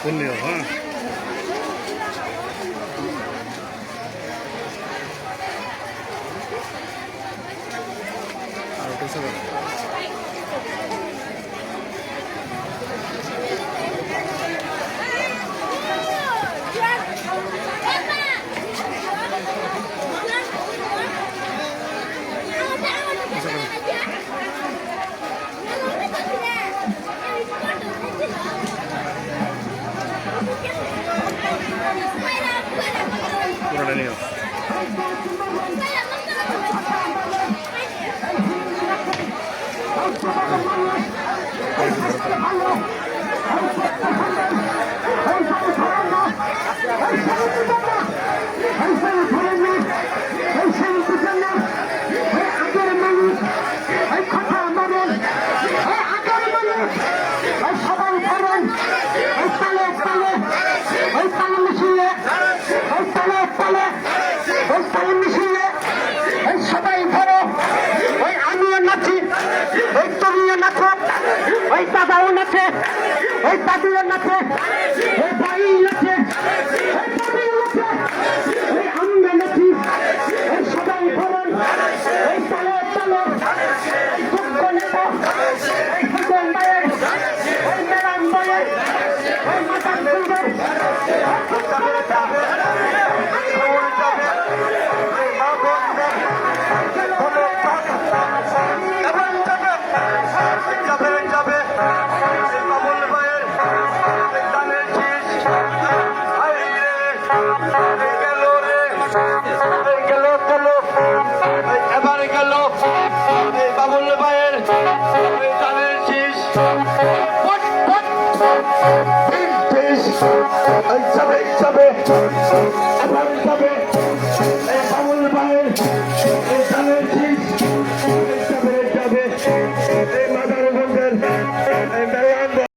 পুণ্য হ্যাঁ আর ওটা সব পুরোটা নিয়ে সবাই ধরো ওই আমিও নাচি ওই তুমিও নাচো ওই দাদাও নাচে ওই দাদিও নাচে ওই ভাই নাচে ওই দাদিও নাচে ওই আমরা নাচি ওই সবাই ধরো ওই তালে তালে ওই দুঃখ নেতা ওই ভুজন ভাইয়ের ওই মেরাম ভাইয়ের ওই মাতার সুন্দর এবার গেল বাবুল ভাইয়ের ধানের শীষ যাবে যাবে